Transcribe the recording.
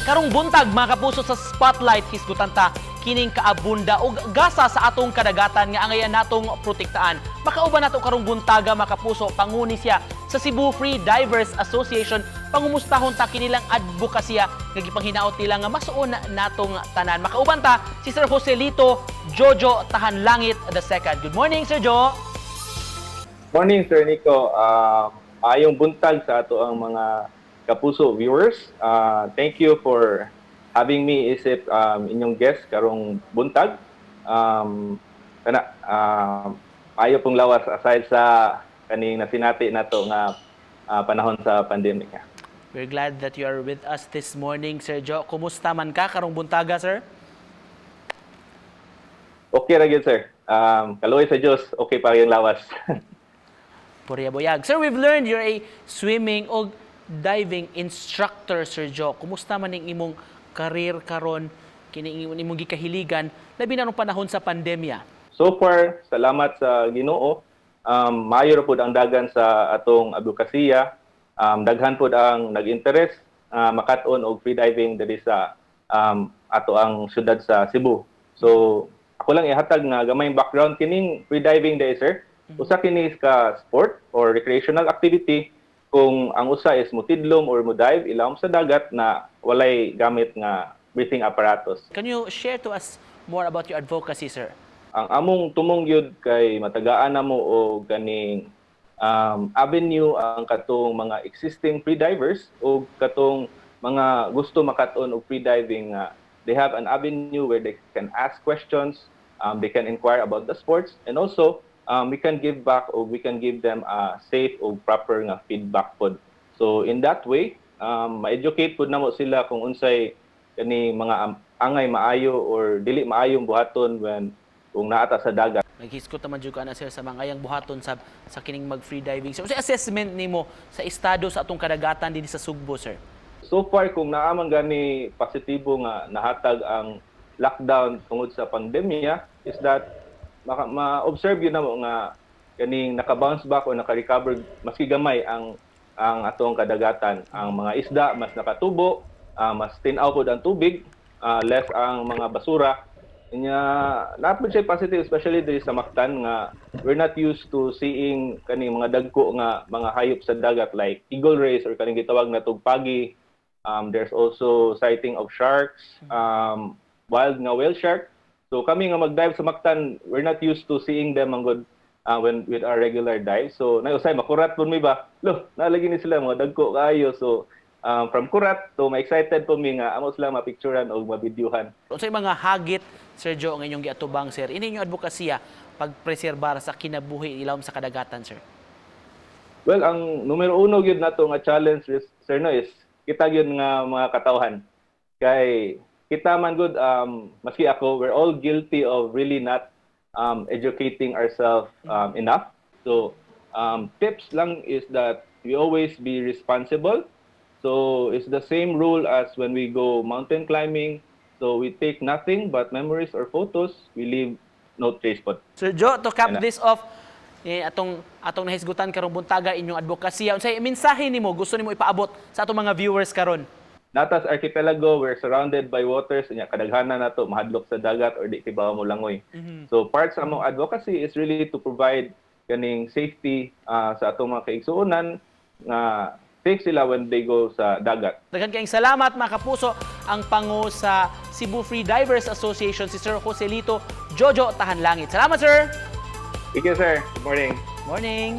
Karong buntag mga kapuso sa spotlight hisgutan ta kining kaabunda og gasa sa atong kadagatan nga angayan natong protektaan. Makauban nato karong buntaga mga kapuso, panguni siya sa Cebu Free Divers Association. Pangumustahon ta kinilang advokasya nga gipanghinaot nila nga masuon natong tanan. Makauban ta si Sir Joselito Jojo Tahanlangit II. Good morning, Sir Jo. Morning, Sir Nico. Ayong buntag sa ato ang mga kapuso viewers. Thank you for having me isip inyong guest karong buntag. Ayo pong lawas aside sa kaning nasinati nato nga panahon sa pandemic. We're glad that you are with us this morning, Sir Jo. Kumusta man ka karong buntaga, sir? Okay ra gyud, sir. Kaluoy sa Dios, okay pa yung lawas. Purya boyag. Sir, we've learned you're a swimming o diving instructor, Sir Jo. Kumusta man ang imong career karon, kini imong gikahiligan labi na nung panahon sa pandemya? So far, salamat sa Ginoo. Maayo ra pud ang dagan sa atong advokasya. Daghan pud ang nag-interest makat-on og free diving diri sa ato ang syudad sa Cebu. So ako lang ihatag nga gamay background kining free diving day, sir. Usa kini ka sport or recreational activity kung ang usa is mutidlom or mudive ilawom sa dagat na walay gamit nga breathing apparatus. Can you share to us more about your advocacy, sir? Ang among tumong yun kay matagaan na mo o ganing avenue ang katong mga existing free divers o katong mga gusto makat-on og free diving. They have an avenue where they can ask questions, they can inquire about the sports, and also we can give back or we can give them a safe o proper nga feedback pod. So in that way, ma-educate pod namo sila kung unsay kani mga angay maayo or dili maayong buhaton when kung naata sa dagat. Naghiskot naman jud ka na, sir, sa mga ayang buhaton sa kining mag free diving. So unsay assessment nimo sa estado sa atong kadagatan dinhi sa Sugbo, sir? So far kung naaman gani positibo nga nahatag ang lockdown tungod sa pandemya is that ma-observe yun na mo nga kaning naka-bounce back o naka-recover maski gamay ang atong kadagatan. Ang mga isda mas nakatubo, mas tinaw pod ang tubig, less ang mga basura. Nya napud siya positive, especially diri sa Mactan nga we're not used to seeing kaning mga dagko nga mga hayop sa dagat like eagle rays or kaning gitawag na tugpagi. There's also sighting of sharks, wild nga whale shark. So kami nga mag-dive sa Mactan, we're not used to seeing them ang good when with our regular dive. So nausay makurat pud mi ba? Lo, nalagi ni sila mga dagko kaayo. So from kurat to ma-excited po mi nga amo sila mapicturean o mabidyohan. Unsay mga hagit, Sir Jo, ang inyong giatubang, sir, ini inyong advokasya pagpreserbar sa kinabuhi ilawom sa kadagatan, sir? Well, ang numero uno gyud nato nga challenge, sir, no, is kita gyud nga mga katawhan. Kay kita man good, maski ako, we're all guilty of really not educating ourselves enough. So tips lang is that we always be responsible. So it's the same rule as when we go mountain climbing. So we take nothing but memories or photos. We leave no trace pod. Sir Jo, to cap this off, atong nahisgutan karong buntaga inyong advokasya. Unsay mensahe nimo gusto nimo ipaabot sa atong mga viewers karon? Natas Archipelago, we're surrounded by waters. Nya kadaghanan nato mahadlok sa dagat or di kibaw mo langoy. So part sa among advocacy is really to provide kaning safety sa atong mga kaigsuonan nga safe sila when they go sa dagat. Daghan kayong salamat mga kapuso, ang pangu sa Cebu Free Divers Association, si Sir Joselito Jojo Tahanlangit. Salamat, sir! Thank you, sir. Good morning. Morning!